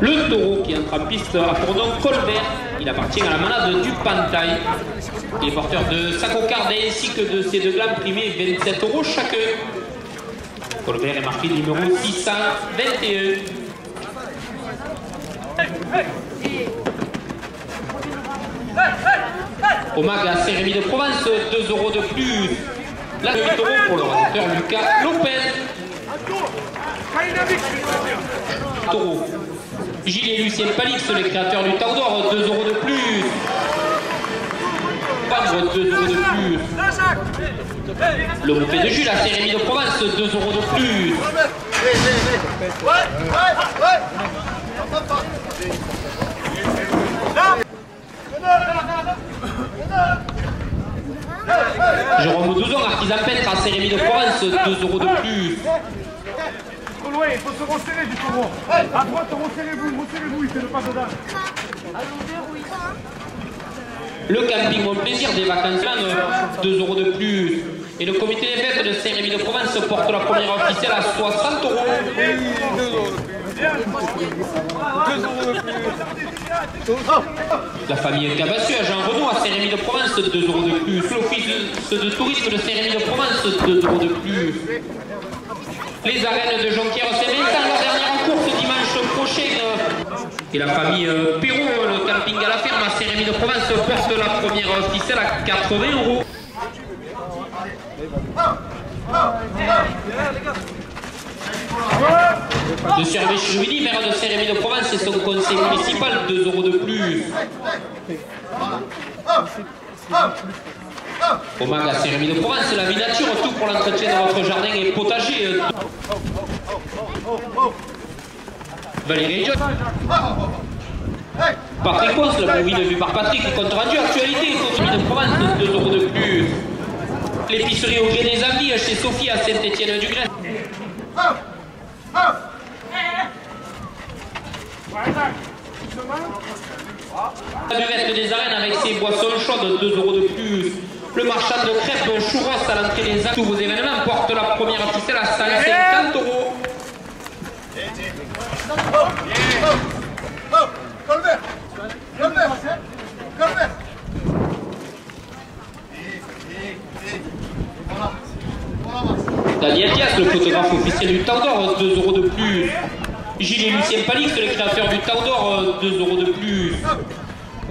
Le taureau qui entre en piste a pour nom Colbert. Il appartient à la manade du Pantail. Il est porteur de sa cocarde ainsi que de ses deux glands primés 27 € chacun. Colbert est marqué numéro 621. Au mag à Saint-Rémy de Provence, 2 € de plus. Là, 8 € pour le raconteur Lucas Lopez. Taureau. Gilles et Lucien Palix, les créateurs du Tau d'Or, 2 € de plus. Pavre, 2 € de plus. Le bouquet de Jules à Saint-Rémy de Provence, 2 € de plus. Jérôme Douzon, artisan peintre à Saint-Rémy de Provence, 2 € de plus. Trop loin, il faut se resserrer du taureau. À droite, resserrez-vous, il fait le pas dedans. Le camping au plaisir des vacances, 2 € de plus. Et le comité des fêtes de Saint-Rémy de Provence porte la première officielle à 60 €. La famille Cabassu à Jean Renaud à Saint-Rémy de Provence, 2 € de plus. L'office de tourisme de Saint-Rémy de Provence, 2 € de plus. Les arènes de Jonquière-Saint-Vincent, la dernière course dimanche prochain. Et la famille Perrault, le camping à la ferme à Saint-Rémy de Provence, porte la première officielle à 80 €. Le Servet Chouini, maire de Saint-Rémy de Provence et son conseil municipal, 2 € de plus. Au mag à Saint-Rémy de Provence, la vie nature, tout pour l'entretien de votre jardin et potager. Valérie John. Patrick Cons, la bovine vue par Patrick, compte rendu actualité, Saint-Rémy de Provence, 2 € de plus. L'épicerie au gré des Avis chez Sophie à Saint-Étienne-du-Grès. La buvette des arènes avec ses boissons chaudes, 2 € de plus. Le marchand de crêpes Chouros à l'entrée des tous vos événements porte la première officielle à 150 €. Daniel Diaz, le photographe officiel du Tau d'Or, 2 € de plus. Gilles et Lucien Palix, les créateurs du Tau d'Or, 2 € de plus.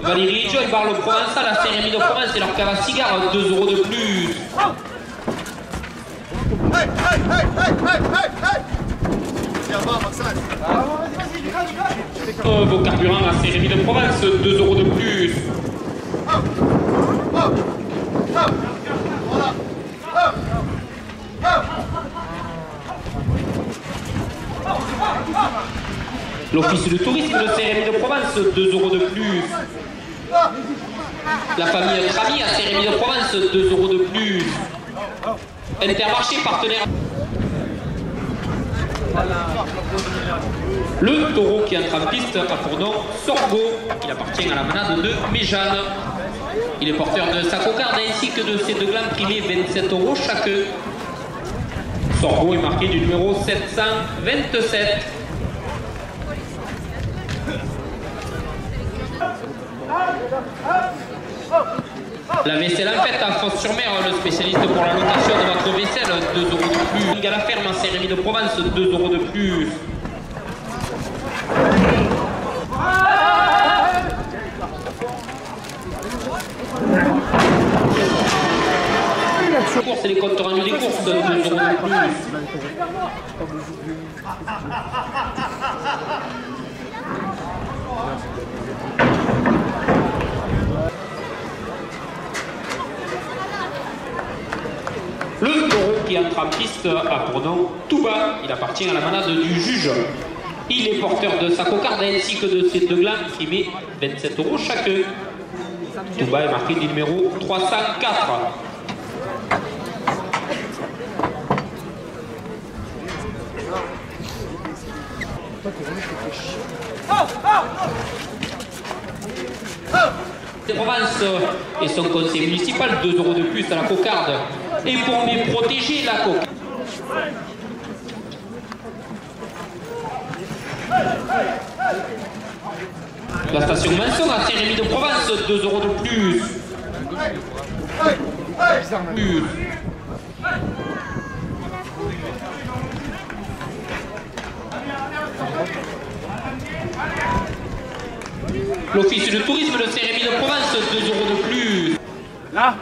Valérie et John, Barle Provençal à Saint-Rémy de Provence et leur cave à cigares, 2 € de plus. Vos carburants à Saint-Rémy de Provence, 2 € de plus. L'office de tourisme de Saint-Rémy de Provence, 2 € de plus. La famille Trami à Saint-Rémy de Provence, 2 € de plus. Intermarché partenaire. Le taureau qui entre en piste a pour nom Sorgo. Il appartient à la manade de Méjeanne. Il est porteur de sa cocarde ainsi que de ses deux glands primés 27 € chacun. Sorgo est marqué du numéro 727. La vaisselle en fait à Fos-sur-Mer, le spécialiste pour la location de votre vaisselle, 2 € de plus. À la ferme à Saint-Rémy de Provence, 2 € de plus. Les courses et les comptes rendus des courses, 2 € de plus. Le taureau qui entre en piste a pour nom Touba. Il appartient à la manade du juge. Il est porteur de sa cocarde ainsi que de ses deux glands primés 27 € chacun. Touba est marqué du numéro 304. Provence et son conseil municipal, 2 € de plus à la cocarde. Et pour mieux protéger la cocarde. La station Manson à Saint-Rémy de Provence, 2 € de plus. L'Office du tourisme de Saint-Rémy de Provence, 2 € de plus. Là.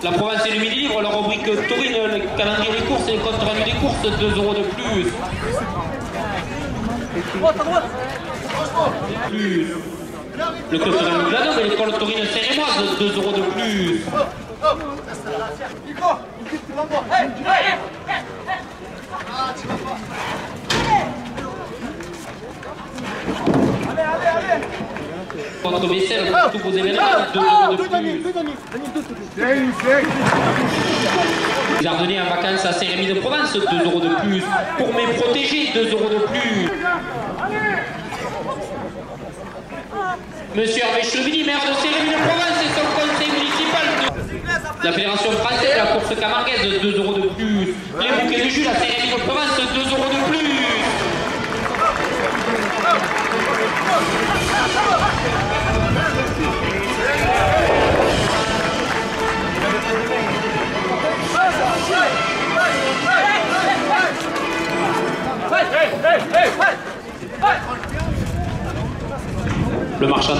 La Provence et le Midi Libre, leur rubrique taurine, le calendrier des courses et le compte rendu des courses, 2 € de plus. Le club de Gladon et l'école taurine Saint-Rémoise, 2 € de plus. Votre vaisselle pour tous vos événements, 2 € de plus. Les Ardennais en vacances à Saint-Rémy de Provence, 2 € de plus. Pour mes protégés, 2 € de plus. Monsieur Hervé Chevigny, maire de Saint-Rémy de Provence et son conseil municipal de la Fédération française de la course camarguaise, 2 € de plus. Les bouquets de Jules à Saint-Rémy de Provence, 2 € de plus. Le marchand.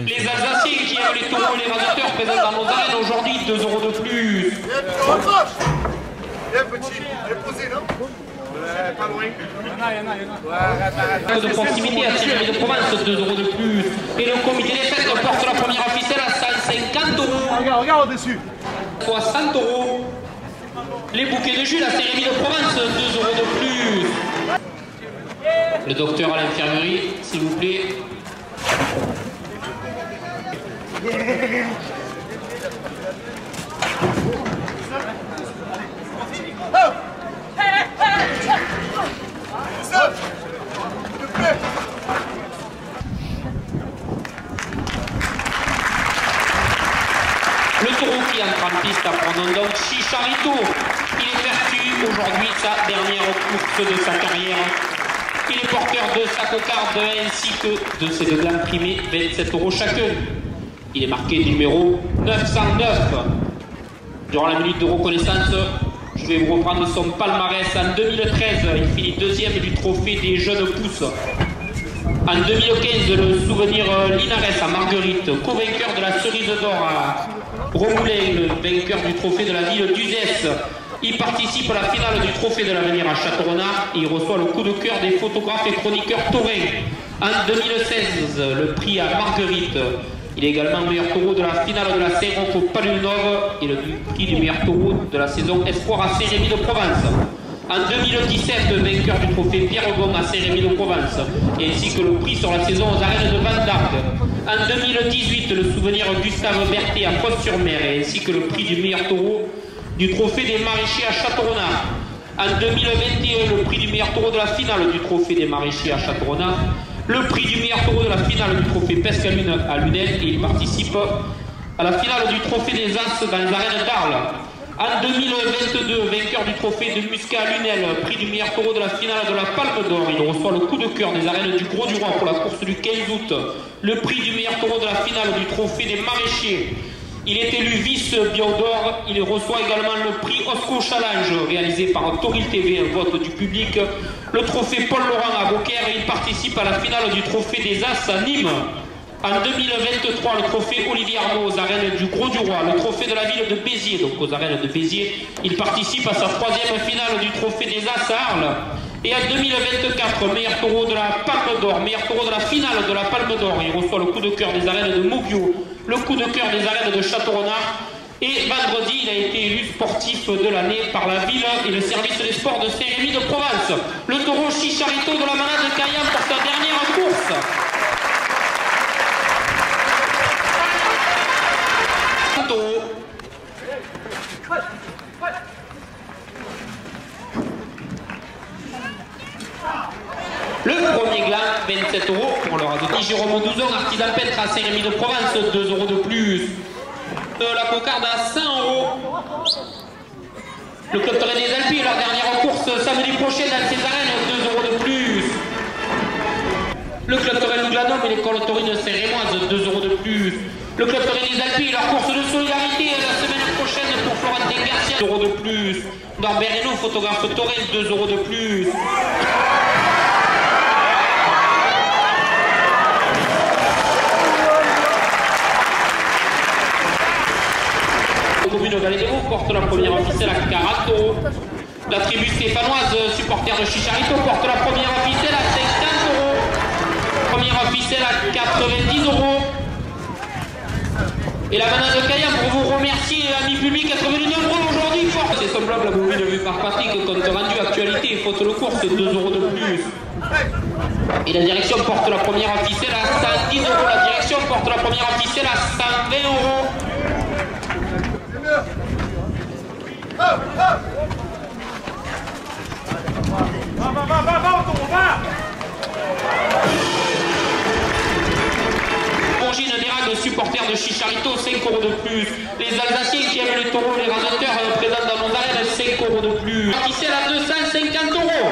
Les Alsaciens qui aiment les taureaux et les rasateurs présents dans nos arènes aujourd'hui, 2 € de plus. Bien petit, elle est posée, non? Pas loin. De proximité à Saint-Rémy de Provence, 2 € de plus. Et le comité des fêtes porte la première ficelle à 150 €. Regarde au-dessus. 60 €. Les bouquets de Jules à Saint-Rémy de Provence, 2 € de plus. Le docteur à l'infirmerie, s'il vous plaît. Le taureau qui entre en piste à prendre donc Chicharito. Il effectue aujourd'hui sa dernière course de sa carrière. Il est porteur de sa cocarde ainsi que de ses deux glands primés, 27 € chacun. Il est marqué numéro 909. Durant la minute de reconnaissance, je vais vous reprendre son palmarès. En 2013, il finit deuxième du trophée des jeunes pousses. En 2015, le souvenir Linares à Marguerite, co-vainqueur de la cerise d'or à Romoulin, le vainqueur du trophée de la ville d'Uzès. Il participe à la finale du trophée de l'avenir à Châteaurenard et il reçoit le coup de cœur des photographes et chroniqueurs taurins. En 2016, le prix à Marguerite. Il est également meilleur taureau de la finale de la Saint-Roch au Paludnov et le prix du meilleur taureau de la saison Espoir à Saint-Rémy de Provence. En 2017, vainqueur du trophée Pierre-Gon à Saint-Rémy de Provence, ainsi que le prix sur la saison aux arènes de Van d'Arc. En 2018, le souvenir Gustave Berthet à Fos-sur-Mer, ainsi que le prix du meilleur taureau du trophée des maraîchers à Châteaurenard. En 2021, le prix du meilleur taureau de la finale du trophée des maraîchers à Châteaurenard, le prix du meilleur taureau de la finale du trophée Pesque à Lunel, et il participe à la finale du trophée des As dans les arènes d'Arles. En 2022, vainqueur du trophée de Muscat à Lunel, prix du meilleur taureau de la finale de la Palme d'Or, il reçoit le coup de cœur des arènes du Gros du Roi pour la course du 15 août, le prix du meilleur taureau de la finale du trophée des maraîchers. Il est élu vice-Bion d'Or. Il reçoit également le prix Osco Challenge réalisé par Toril TV, un vote du public. Le trophée Paul Laurent à Beaucaire et il participe à la finale du trophée des As à Nîmes. En 2023, le trophée Olivier Arnaud aux arènes du Gros du Roi, le trophée de la ville de Béziers, donc aux arènes de Béziers. Il participe à sa troisième finale du trophée des As à Arles. Et en 2024, meilleur taureau de la Palme d'Or, meilleur taureau de la finale de la Palme d'Or. Il reçoit le coup de cœur des arènes de Mauguio, le coup de cœur des arènes de Châteaurenard. Et vendredi, il a été élu sportif de l'année par la ville et le service des sports de Saint-Rémy de Provence. Le taureau Chicharito de la Manade de Cayenne pour sa dernière course. Le premier gland, 27 euros pour le radoti. Jérôme Douzon, artisan peintre à Saint-Rémy de Provence, 2 euros de plus. La cocarde à 100 euros. Le Club Taurin des Alpes, leur dernière course samedi prochain dans ses arènes, 2 euros de plus. Le Club Taurin Louglanum et l'école taurine Saint-Rémoise, 2 euros de plus. Le Club Taurin des Alpes, leur course de solidarité la semaine prochaine pour Florentin Garcia, 2 euros de plus. Norbert Reynaud, photographe taurin, 2 euros de plus. La commune Vallée des Vaux porte la première ficelle à 40 euros. La tribu stéphanoise, supporter de Chicharito, porte la première ficelle à 50 euros. Première ficelle à 90 euros. Et la manade de Cayenne pour vous remercier, amis publics, être venus nombreux aujourd'hui. C'est semblable à la bovine vue par Patrick, compte rendu actualité et photo le course, 2 euros de plus. Et la direction porte la première ficelle à 110 euros. La direction porte la première ficelle à 120 euros. Origine Nérag, supporter de Chicharito, 5 euros de plus. Les Alsaciens qui aiment les taureaux, les rasoteurs présents dans nos arènes, 5 euros de plus. Ficelle à 250 euros.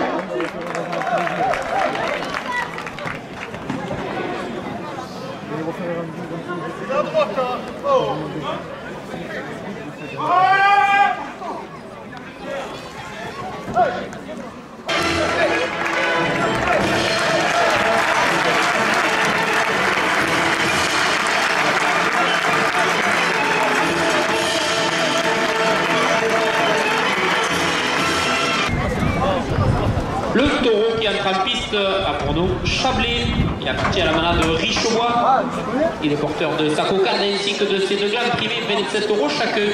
Le taureau qui entre en piste à Porno, Chablais, il appartient à la manade Richobois. Il est porteur de sa cocarde ainsi que de ses deux glands primés, 27 euros chacun.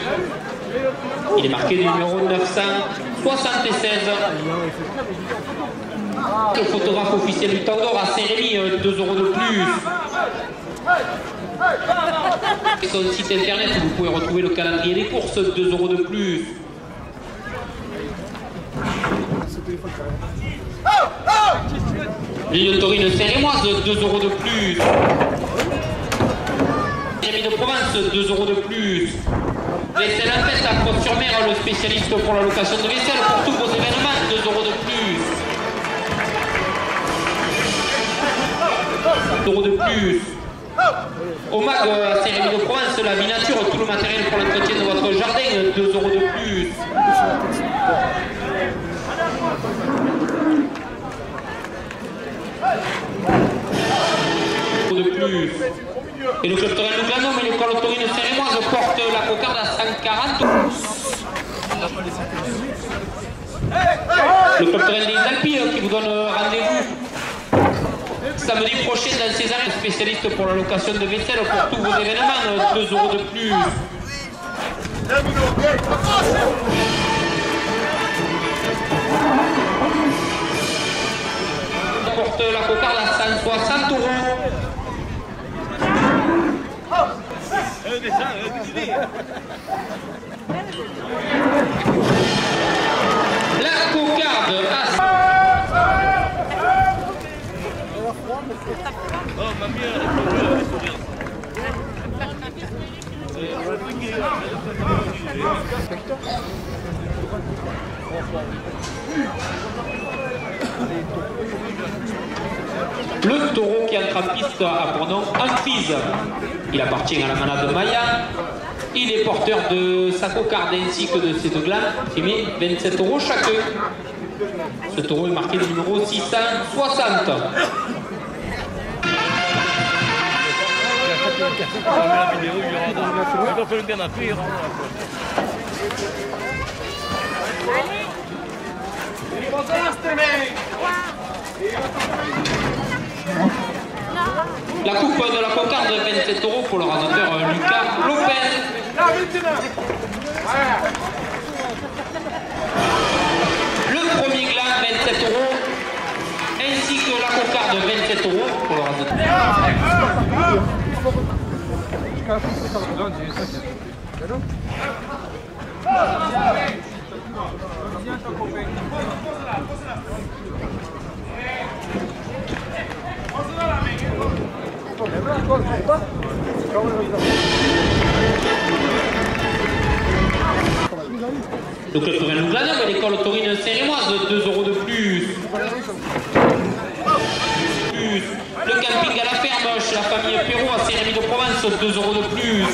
Il est marqué du numéro 976. Le photographe officiel du Tandor à Saint-Rémy, 2 euros de plus. Son site internet où vous pouvez retrouver le calendrier des courses, 2 euros de plus. L'île taurine Saint-Rémoise, 2 euros de plus. Saint-Rémy de Provence, 2 euros de plus. Vaisselle en fait à Côte-sur-Mer, le spécialiste pour la location de vaisselle pour tous vos événements, 2 euros de plus. 2 euros de plus. Au MAG à Saint-Rémy de Provence, la vie nature, tout le matériel pour l'entretien de votre jardin, 2 euros de plus. De plus. Et le Club Taurin Louglanum et l'école taurine Saint-Rémoise portent la cocarde à 140. Le Club Taurin des Alpes qui vous donne rendez-vous samedi prochain dans ses arènes, spécialiste pour la location de vaisselle pour tous vos événements, 2 euros de plus. Porte la cocarde à 160 euros. La cocarde à... Le taureau qui entre en piste a pour nom Amphise. Il appartient à la manade Maya. Il est porteur de sa cocarde ainsi que de ses deux glands, primés 27 euros chacun. Ce taureau est marqué du numéro 660. La coupe de la cocarde, 27 euros pour le rasoteur Lucas Lopez. Le premier gland, 27 euros, ainsi que la cocarde, 27 euros pour le rasoteur. Le club Touraine Lougladium et l'école taurine sérémoise, 2 € de plus. Le camping à la ferme chez la famille Perrault à Saint-Rémy de Provence, 2 € de plus.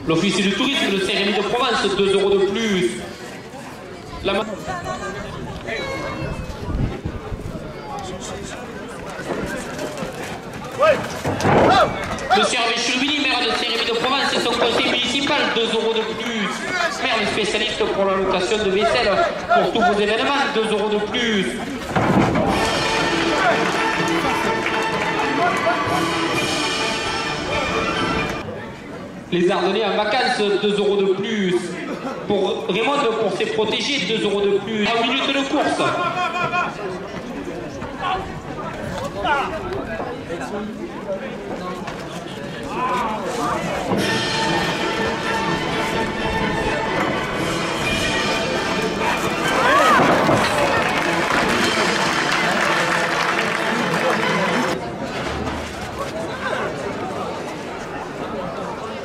L'office du tourisme de Saint-Rémy de Provence, 2 € de plus. Monsieur Hervé Chulvini, maire de Saint-Rémy de Provence et son conseil municipal, 2 € de plus. Maire des spécialistes pour la location de vaisselle pour tous vos événements, 2 € de plus. Les Ardennais en vacances, 2 € de plus. Pour Raymond, pour ses protégés, 2 € de plus. 1 minute de course.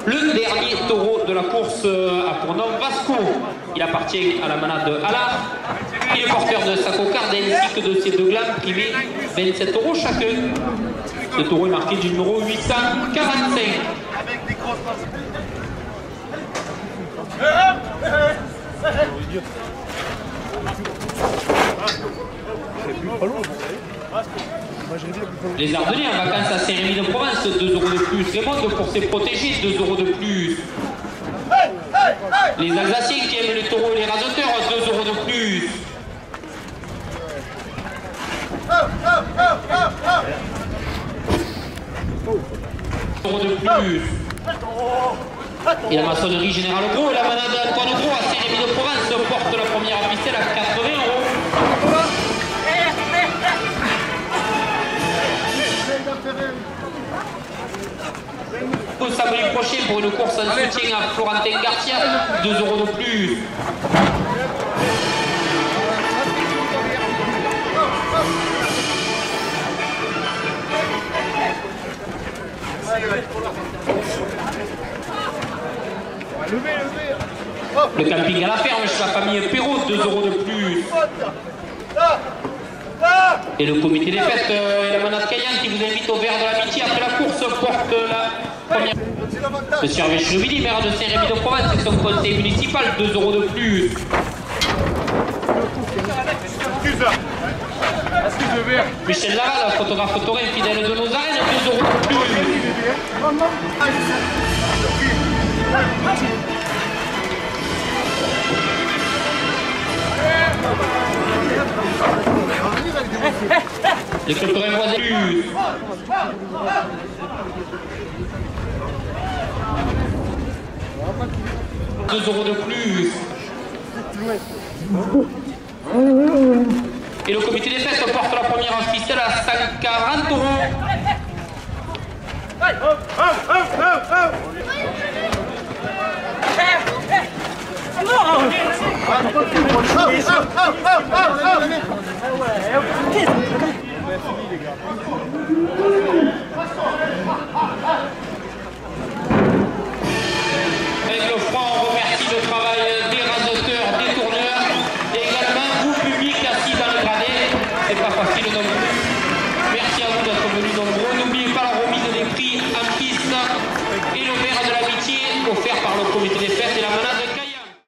Le dernier taureau de la course a pour nom Vasco. Il appartient à la manade Allard. Il est porteur de sa cocarde ainsi que de ses 2 glands privés, 27 € chacun. Le taureau est marqué du numéro 845. Les Ardennais en vacances à Saint-Rémy de Provence, 2 € de plus. Raymond pour ses protégés, 2 € de plus. Les Alsaciens qui aiment les taureaux et les raseteurs, 2 € de plus. Euros de plus. Et la maçonnerie Général Gros et la manade Antoine Gros à Saint-Rémy de Provence porte la première ficelle à 80 €. Au samedi prochain pour une course en soutien à Florentin Garcia, 2 € de plus. Le camping à la ferme chez la famille Perrault, 2 € de plus. Et le comité des fêtes et la manade Cayenne qui vous invite au verre de l'amitié après la course porte la première. Monsieur Hervé Chulvini, maire de Saint-Rémy de Provence et son conseil municipal, 2 € de plus. Michel Laval, photographe taurin fidèle de nos arènes, 2 € de plus. Les clubs Touraine voisins plus. Deux € de plus. Et le comité des fêtes porte la première ficelle à 140 €. Avec le franc, on remercie le travail des raseteurs, des tourneurs et également vous, public, assis dans le gradé. C'est pas facile non plus. Merci à vous d'être venus nombreux. N'oubliez pas la remise des prix en piste et le verre de l'amitié offert par le comité des fêtes et la